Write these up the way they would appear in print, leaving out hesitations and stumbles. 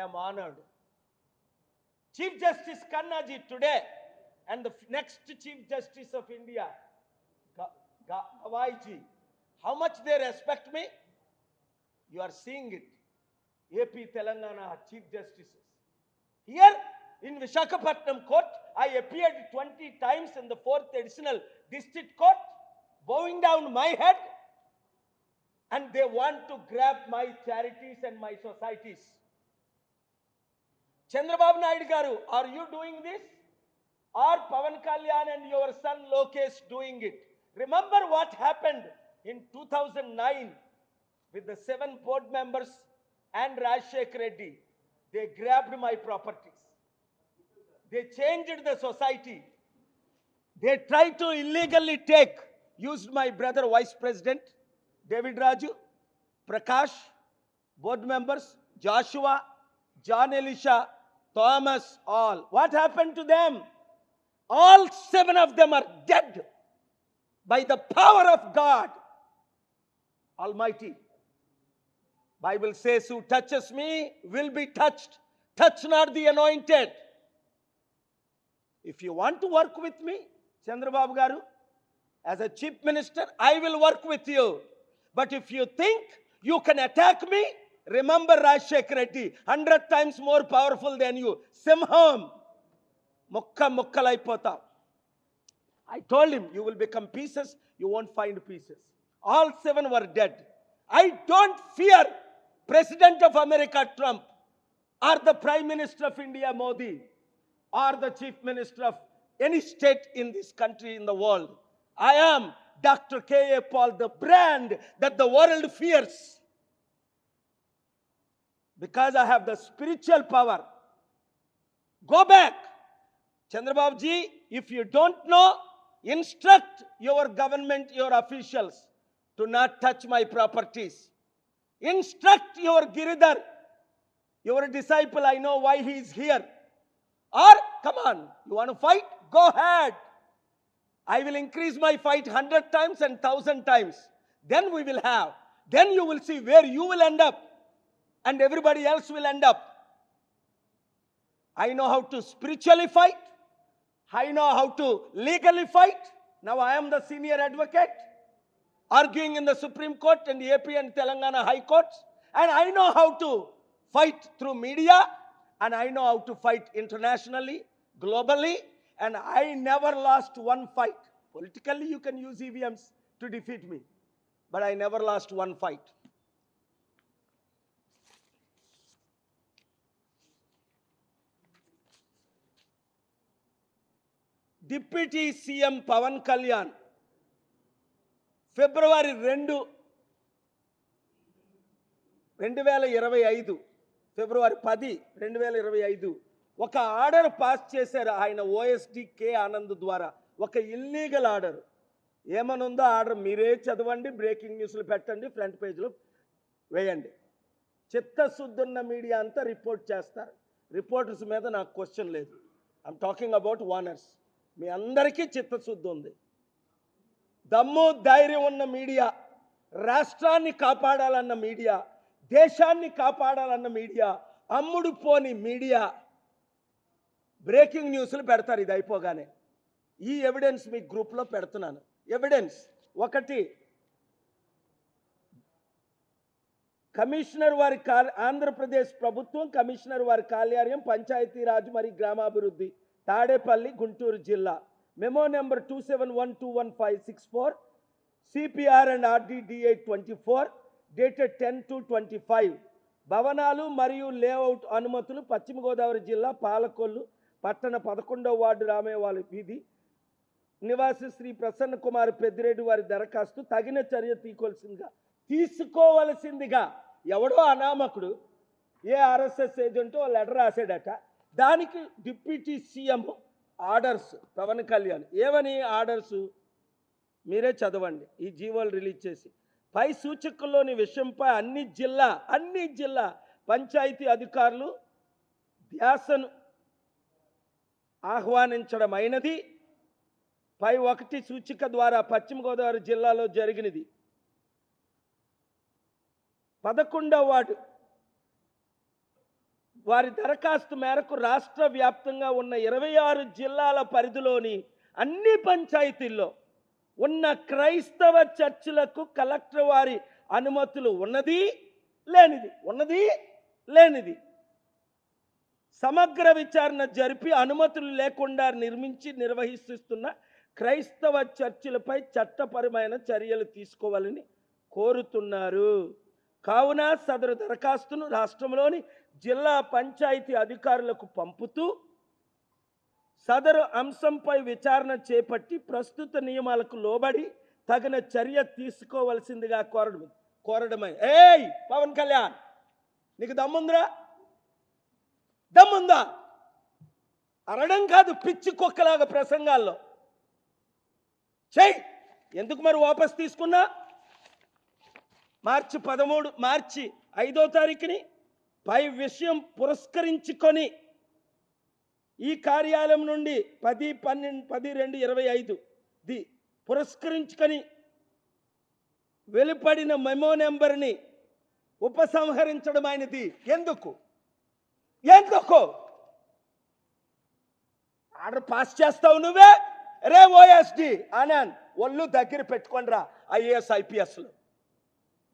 am honored. Chief Justice Kannaji today and the next Chief Justice of India, Gavaiji, how much they respect me? You are seeing it. AP Telangana Chief Justices. Here in Visakhapatnam Court, I appeared 20 times in the 4th Additional District Court, bowing down my head, and they want to grab my charities and my societies. Chandrababu Naidu garu, are you doing this? Or Pawan Kalyan and your son Lokesh doing it? Remember what happened in 2009 with the 7 board members and Rajshekar Reddy. They grabbed my properties. They changed the society. They tried to illegally used my brother Vice President, David Raju, Prakash, board members, Joshua, John Elisha, Thomas, all. What happened to them? All 7 of them are dead by the power of God Almighty. Bible says, who touches me will be touched. Touch not the anointed. If you want to work with me, Chandrababu garu, as a chief minister, I will work with you. But if you think you can attack me, remember Rajshekar Reddy, 100 times more powerful than you. Simham, mukkalaipotam. I told him, you will become pieces, you won't find pieces. All 7 were dead. I don't fear President of America, Trump, or the Prime Minister of India, Modi, or the Chief Minister of any state in this country, in the world. I am Dr. K.A. Paul, the brand that the world fears. Because I have the spiritual power. Go back. Chandrababu ji, if you don't know, instruct your government, your officials to not touch my properties. Instruct your Giridhar, your disciple, I know why he is here. Or, come on, you want to fight? Go ahead. I will increase my fight 100 times and 1,000 times. Then we will have. Then you will see where you will end up and everybody else will end up. I know how to spiritually fight. I know how to legally fight. Now I am the senior advocate, arguing in the Supreme Court and the AP and Telangana High Courts. And I know how to fight through media, and I know how to fight internationally, globally, and I never lost one fight. Politically, you can use EVMs to defeat me, but I never lost one fight. Deputy CM Pawan Kalyan, February 2, 2025, February 10, 2025, ఒక order pass చేశారు ఆయన OSD కే ఆనంద్ ద్వారా. ఒక illegal order. ఏమనుందో order మీరే చదవండి, breaking న్యూస్లు పెట్టండి, front పేజ్లో వేయండి. చిత్తశుద్ధున్న మీడియా అంతా రిపోర్ట్ చేస్తారు. రిపోర్టర్స్ మీద నాకు క్వశ్చన్ లేదు. I'm talking about owners. మీ అందరికీ చిత్తశుద్ధి ఉంది. దమ్ము ధైర్యం ఉన్న మీడియా, రాష్ట్రాన్ని కాపాడాలన్న మీడియా, దేశాన్ని కాపాడాలన్న మీడియా, అమ్ముడు పోని మీడియా బ్రేకింగ్ న్యూస్లు పెడతారు. ఇది అయిపోగానే ఈ ఎవిడెన్స్ మీ గ్రూప్లో పెడుతున్నాను. ఎవిడెన్స్ 1, కమిషనర్ వారి ఆంధ్రప్రదేశ్ ప్రభుత్వం కమిషనర్ వారి కార్యాలయం పంచాయతీరాజ్ మరియు గ్రామాభివృద్ధి, తాడేపల్లి, గుంటూరు జిల్లా. Memo number 27121564 CPR and RDDA 24 dated 10/2/25. భవనాలు మరియు లేఅవుట్ అనుమతులు పశ్చిమ గోదావరి జిల్లా పాలకొల్లు పట్టణ 11వ వార్డు రామేవారి వీధి నివాసి శ్రీ ప్రసన్న కుమార్ పెద్దిరెడ్డి వారి దరఖాస్తు తగిన చర్య తీసుకోవలసిందిగా ఎవడో అనామకుడు ఏ ఆర్ఎస్ఎస్ ఏజెంటో లెటర్ రాశాడట. దానికి deputy CM orders Pawan Kalyan. ఏమని ఆర్డర్స్ మీరే చదవండి. ఈ జీవోలు రిలీజ్ చేసి పై సూచకుల్లోని విషయంపై అన్ని జిల్లా పంచాయతీ అధికారులు ధ్యాసను ఆహ్వానించడమైనది. పై 1 సూచిక ద్వారా పశ్చిమ గోదావరి జిల్లాలో జరిగినది. 11వ వార్డు వారి దరఖాస్తు మేరకు రాష్ట్ర వ్యాప్తంగా ఉన్న 26 జిల్లాల పరిధిలోని అన్ని పంచాయతీల్లో ఉన్న క్రైస్తవ చర్చిలకు కలెక్టర్ వారి అనుమతులు ఉన్నది లేనిది సమగ్ర విచారణ జరిపి అనుమతులు లేకుండా నిర్వహిస్తున్న క్రైస్తవ చర్చిలపై చట్టపరమైన చర్యలు తీసుకోవాలని కోరుతున్నారు. కావున సదరు దరఖాస్తును రాష్ట్రంలోని జిల్లా పంచాయతీ అధికారులకు పంపుతూ సదరు అంశంపై విచారణ చేపట్టి ప్రస్తుత నియమాలకు లోబడి తగిన చర్య తీసుకోవలసిందిగా కోరడమై. ఏయ్ పవన్ కళ్యాణ్, నీకు దమ్ముందా? అరడం కాదు, పిచ్చి కుక్కలాగా ప్రసంగాల్లో చెయ్యి. ఎందుకు మరి వాపస్ తీసుకున్నా? మార్చి 5వ తారీఖుని పై విషయం పురస్కరించుకొని ఈ కార్యాలయం నుండి 10/12/25 పురస్కరించుకొని వెలుపడిన మెమో నెంబర్ని ఉపసంహరించడమైనది. ఎందుకు ఆర్డర్ పాస్ చేస్తావు నువ్వే? రే ఓఎస్డి అనాన్, ఒళ్ళు దగ్గర పెట్టుకోండి రా ఐఏఎస్ IPSలు,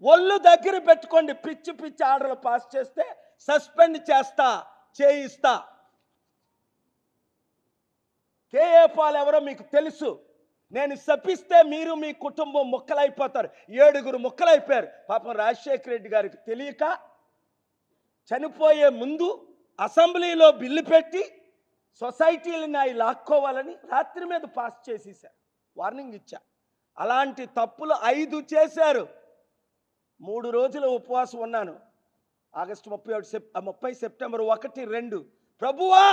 ఒళ్ళు దగ్గర పెట్టుకోండి. పిచ్చి ఆర్డర్లు పాస్ చేస్తే సస్పెండ్ చేయిస్తా. కేఏ పాల్ ఎవరో మీకు తెలుసు. నేను శపిస్తే మీరు మీ కుటుంబం ముక్కలైపోతారు. 7 ముక్కలైపోయారు. పాపం రాజశేఖర రెడ్డి గారికి తెలియక చనిపోయే ముందు అసెంబ్లీలో బిల్లు పెట్టి సొసైటీలను అవి లాక్కోవాలని రాత్రి మీద పాస్ చేసేసారు. వార్నింగ్ ఇచ్చా. అలాంటి తప్పులు 5 చేశారు. 3 రోజులు ఉపవాసం ఉన్నాను. ఆగస్టు 30 సెప్టెంబర్ 1, 2 ప్రభువా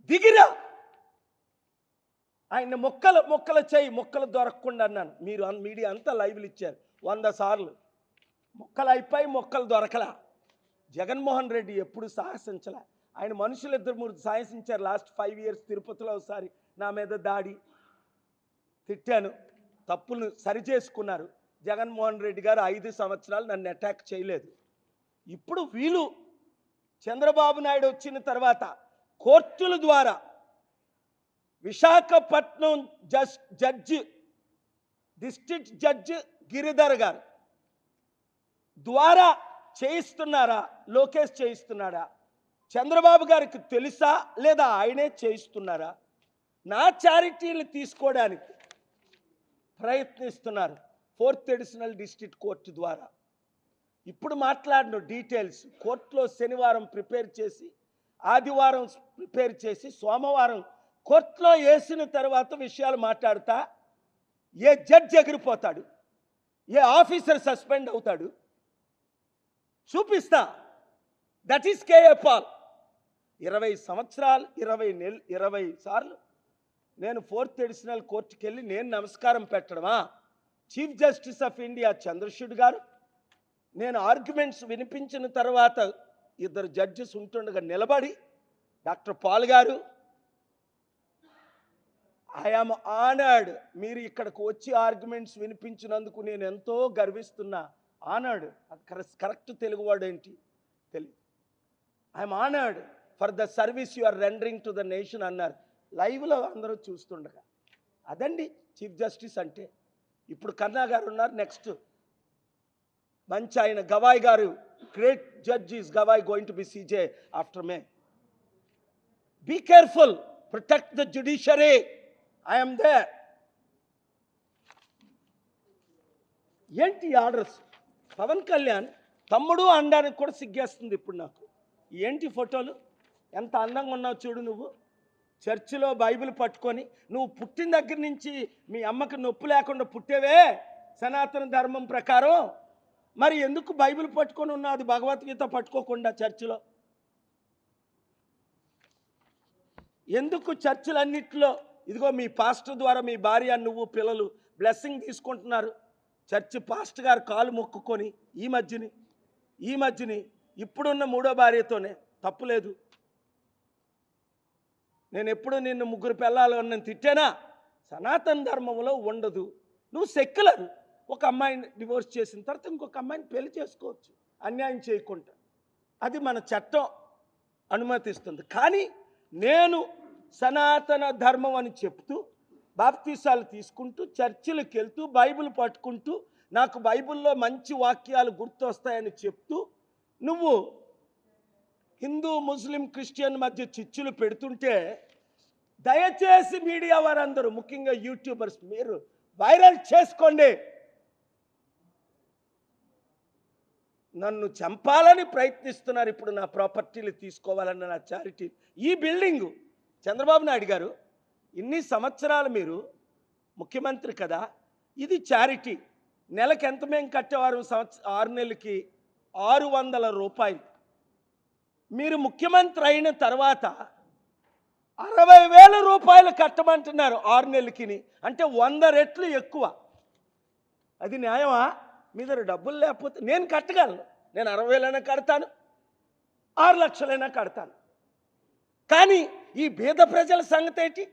దిగిరా, ఆయన మొక్కలు చేయి, మొక్కలు దొరకకుండా అన్నాను. మీరు మీడియా అంతా లైవ్లు ఇచ్చారు 100 సార్లు. మొక్కలు అయిపోయి మొక్కలు దొరకలా. జగన్మోహన్ రెడ్డి ఎప్పుడు సాహసించలే. ఆయన మనుషులు 2-3 సాహసించారు. లాస్ట్ 5 ఇయర్స్ తిరుపతిలో ఒకసారి నా మీద దాడి, తిట్టాను, తప్పులు సరిచేసుకున్నారు. జగన్మోహన్ రెడ్డి గారు 5 సంవత్సరాలు నన్ను అటాక్ చేయలేదు. ఇప్పుడు వీళ్ళు చంద్రబాబు నాయుడు వచ్చిన తర్వాత కోర్టుల ద్వారా విశాఖపట్నం డిస్ట్రిక్ట్ జడ్జి గిరిధర్ గారు ద్వారా చేయిస్తున్నారా? లోకేష్ చేయిస్తున్నాడా? చంద్రబాబు గారికి తెలుసా లేదా ఆయనే చేయిస్తున్నారా? నా చారిటీలు తీసుకోవడానికి ప్రయత్నిస్తున్నారు 4th అడిషనల్ డిస్ట్రిక్ట్ కోర్టు ద్వారా. ఇప్పుడు మాట్లాడిన డీటెయిల్స్ కోర్టులో శనివారం ప్రిపేర్ చేసి, ఆదివారం ప్రిపేర్ చేసి, సోమవారం కోర్టులో వేసిన తర్వాత విషయాలు మాట్లాడుతా ఏ జడ్జి ఎగిరిపోతాడు, ఏ ఆఫీసర్ సస్పెండ్ అవుతాడు చూపిస్తా. That is KA Paul. 20 సంవత్సరాలు 20 సార్లు నేను 4th అడిషనల్ కోర్టుకి వెళ్ళి నేను నమస్కారం పెట్టడమా? Chief justice of India Chandrachud garu నేను ఆర్గ్యుమెంట్స్ వినిపించిన తర్వాత 2 జడ్జెస్ ఉంటుండగా నిలబడి, doctor Paul garu I am honoured, మీరు ఇక్కడికి వచ్చి ఆర్గ్యుమెంట్స్ వినిపించినందుకు నేను ఎంతో గర్విస్తున్నా. ఆనర్డ్ అది కరెక్ట్ తెలుగు వర్డ్ ఏంటి తెలియదు. I'm honoured for the service you are rendering to the nation అన్నారు లైవ్లో అందరూ చూస్తుండగా. అదండి చీఫ్ జస్టిస్ అంటే. ఇప్పుడు కన్నా గారు ఉన్నారు, నెక్స్ట్ మంచి ఆయన గవాయ్ గారు, great judge is Gavai going to be CJ after May. Be careful, protect the judiciary. I am there. ఏంటి ఆర్డర్స్? పవన్ కళ్యాణ్ తమ్ముడు అనడానికి కూడా సిగ్గేస్తుంది ఇప్పుడు నాకు. ఏంటి ఫోటోలు? ఎంత అందంగా ఉన్నావు చూడు నువ్వు. చర్చిలో బైబిల్ పట్టుకొని నువ్వు పుట్టిన దగ్గర నుంచి మీ అమ్మకి నొప్పి లేకుండా పుట్టేవే సనాతన ధర్మం ప్రకారం. మరి ఎందుకు బైబిల్ పట్టుకొని ఉన్నావు? అది భగవద్గీత పట్టుకోకుండా చర్చిలో ఎందుకు? చర్చిలన్నింటిలో ఇదిగో మీ పాస్టర్ ద్వారా మీ భార్య, నువ్వు, పిల్లలు బ్లెస్సింగ్ తీసుకుంటున్నారు. చర్చి పాస్టర్ గారు కాలు మొక్కుకొని ఈ మధ్యని ఇప్పుడున్న 3వ భార్యతోనే తప్పులేదు. నేను ఎప్పుడు నిన్ను 3 పిల్లలు నేను తిట్టానా? సనాతన ధర్మంలో ఉండదు. నువ్వు సెక్యులర్. ఒక అమ్మాయిని డివోర్స్ చేసిన తర్వాత ఇంకొక అమ్మాయిని పెళ్లి చేసుకోవచ్చు అన్యాయం చేయకుండా. అది మన చట్టం. అనుమతిస్తుంది. కానీ నేను సనాతన ధర్మం అని చెప్తూ బాప్తీసాలు తీసుకుంటూ చర్చిలకు వెళ్తూ బైబిల్ పట్టుకుంటూ నాకు బైబిల్లో మంచి వాక్యాలు గుర్తొస్తాయని చెప్తూ నువ్వు హిందూ ముస్లిం క్రిస్టియన్ మధ్య చిచ్చులు పెడుతుంటే దయచేసి మీడియా వారందరూ ముఖ్యంగా యూట్యూబర్స్ మీరు వైరల్ చేసుకోండి. నన్ను చంపాలని ప్రయత్నిస్తున్నారు. ఇప్పుడు నా ప్రాపర్టీలు తీసుకోవాలన్న నా చారిటీ. ఈ బిల్డింగు చంద్రబాబు నాయుడు గారు ఇన్ని సంవత్సరాలు మీరు ముఖ్యమంత్రి కదా, ఇది చారిటీ. నెలకి ఎంత మేము కట్టేవారు? 6 నెలలకి 600 రూపాయలు. మీరు ముఖ్యమంత్రి అయిన తర్వాత 60,000 రూపాయలు కట్టమంటున్నారు 6 నెలలకి. అంటే 100 రెట్లు ఎక్కువ. అది న్యాయమా? మీ దగ్గర డబ్బులు లేకపోతే నేను కట్టగలను. నేను 60,000 కడతాను, 6 లక్షలైనా కడతాను. కానీ ఈ పేద ప్రజల సంగతి ఏంటి?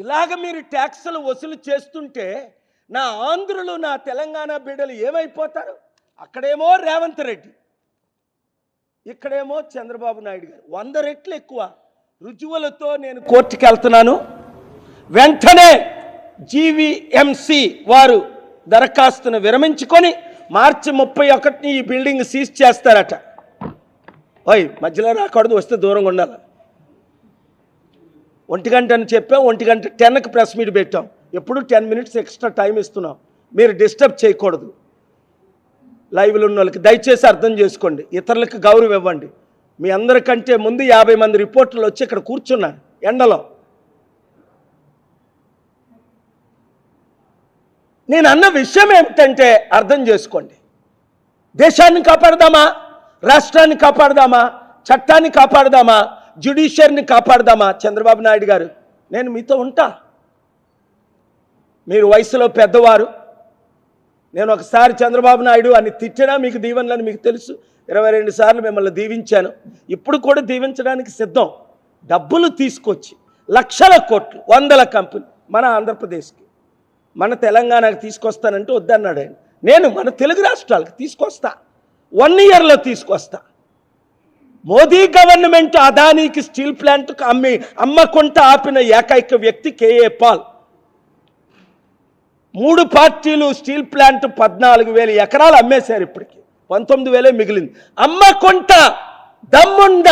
ఇలాగ మీరు ట్యాక్సులు వసూలు చేస్తుంటే నా ఆంధ్రులు నా తెలంగాణ బిడ్డలు ఏమైపోతారు? అక్కడేమో రేవంత్ రెడ్డి, ఇక్కడేమో చంద్రబాబు నాయుడు గారు. 100 రెట్లు ఎక్కువ. రుజువులతో నేను కోర్టుకి వెళ్తున్నాను. వెంటనే జీవీఎంసీ వారు దరఖాస్తును విరమించుకొని మార్చి 31 ఈ బిల్డింగ్ సీజ్ చేస్తారట. ఓయ్ మధ్యలో రాకూడదు, వస్తే దూరంగా ఉండాలి. 1 గంట అని చెప్పాం, 1 గంట 10కి ప్రెస్ మీట్ పెట్టాం. ఎప్పుడు 10 మినిట్స్ ఎక్స్ట్రా టైం ఇస్తున్నాం. మీరు డిస్టర్బ్ చేయకూడదు. లైవ్లో ఉన్న వాళ్ళకి దయచేసి అర్థం చేసుకోండి. ఇతరులకు గౌరవం ఇవ్వండి. మీ అందరికంటే ముందు 50 మంది రిపోర్టర్లు వచ్చి ఇక్కడ కూర్చున్నారు ఎండలో. నేను అన్న విషయం ఏమిటంటే అర్థం చేసుకోండి. దేశాన్ని కాపాడదామా, రాష్ట్రాన్ని కాపాడదామా, చట్టాన్ని కాపాడదామా, జ్యుడిషియరీని కాపాడదామా? చంద్రబాబు నాయుడు గారు, నేను మీతో ఉంటా. మీరు వయసులో పెద్దవారు. నేను ఒకసారి చంద్రబాబు నాయుడు అని తిట్టినా మీకు దీవెనలని మీకు తెలుసు. 22 సార్లు మిమ్మల్ని దీవించాను. ఇప్పుడు కూడా దీవించడానికి సిద్ధం. డబ్బులు తీసుకొచ్చి లక్షల కోట్లు, 100 కంపెనీ మన ఆంధ్రప్రదేశ్కి, మన తెలంగాణకి తీసుకొస్తానంటే వద్దన్నాడు ఆయన. నేను మన తెలుగు రాష్ట్రాలకు తీసుకొస్తా, 1 ఇయర్లో తీసుకొస్తా. మోదీ గవర్నమెంట్ అదానీకి స్టీల్ ప్లాంట్ అమ్మకుంట ఆపిన ఏకైక వ్యక్తి కేఏ పాల్. 3 పార్టీలు స్టీల్ ప్లాంట్ 14,000 ఎకరాలు అమ్మేశారు. ఇప్పటికి 19,000 మిగిలింది. అమ్మకుంట దమ్ముండ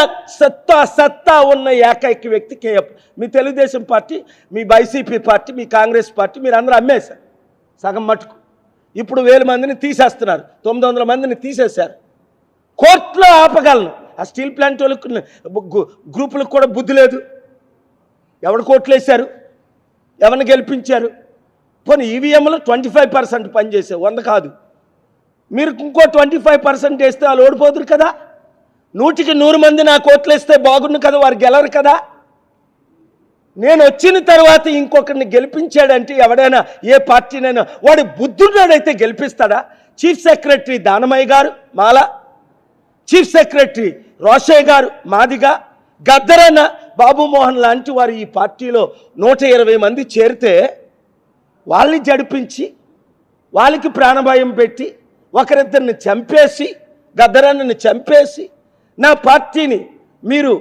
సత్తా ఉన్న ఏకైక వ్యక్తి కేఏ. మీ తెలుగుదేశం పార్టీ, మీ వైసీపీ పార్టీ, మీ కాంగ్రెస్ పార్టీ మీరు అందరూ అమ్మేశారు సగం మటుకు. ఇప్పుడు 1000 మందిని తీసేస్తున్నారు, 900 మందిని తీసేశారు. కోర్టులో ఆపగలను. ఆ స్టీల్ ప్లాంట్ వాళ్ళకు గ్రూపులకు కూడా బుద్ధి లేదు. ఎవరు కోర్టులు వేశారు? ఎవరిని గెలిపించారు? పోనీ ఈవీఎంలో 25% పనిచేసావు, 100 కాదు. మీరు ఇంకో 25% వేస్తే వాళ్ళు ఓడిపోదురు కదా. 100కి 100 మంది నా కోట్లు వేస్తే బాగుండు కదా, వారు గెలరు కదా. నేను వచ్చిన తర్వాత ఇంకొకరిని గెలిపించాడంటే ఎవడైనా ఏ పార్టీనైనా వాడి బుద్ధుడైతే గెలిపిస్తాడా? చీఫ్ సెక్రటరీ దానమయ్య గారు మాల, చీఫ్ సెక్రటరీ రోషయ్య గారు మాదిగా, గద్దరన్న బాబుమోహన్ లాంటి వారు ఈ పార్టీలో 120 మంది చేరితే వాళ్ళని జడిపించి వాళ్ళకి ప్రాణభయం పెట్టి ఒకరిద్దరిని చంపేసి, గద్దరన్నని చంపేసి నా పార్టీని మీరు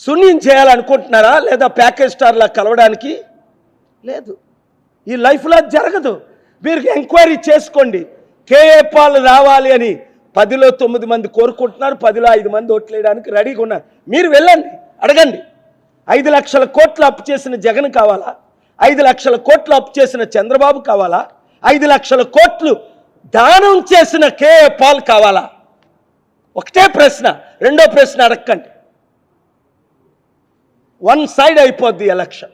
శూన్యం చేయాలనుకుంటున్నారా? లేదా ప్యాకేజ్ స్టార్లా కలవడానికి? లేదు, ఈ లైఫ్లో జరగదు. మీరు ఎంక్వైరీ చేసుకోండి. కేఏ పాల్ రావాలి అని 10లో 9 మంది కోరుకుంటున్నారు, 10లో 5 మంది ఓట్లేయడానికి రెడీగా ఉన్నారు. మీరు వెళ్ళండి, అడగండి. 5 లక్షల కోట్లు అప్పు చేసిన జగన్ కావాలా? 5 లక్షల కోట్లు అప్పు చేసిన చంద్రబాబు కావాలా? 5 లక్షల కోట్లు దానం చేసిన కేఏ పాల్ కావాలా? ఒకటే ప్రశ్న. రెండో ప్రశ్న అడగండి. 1 సైడ్ అయిపోద్ది ఎలక్షన్.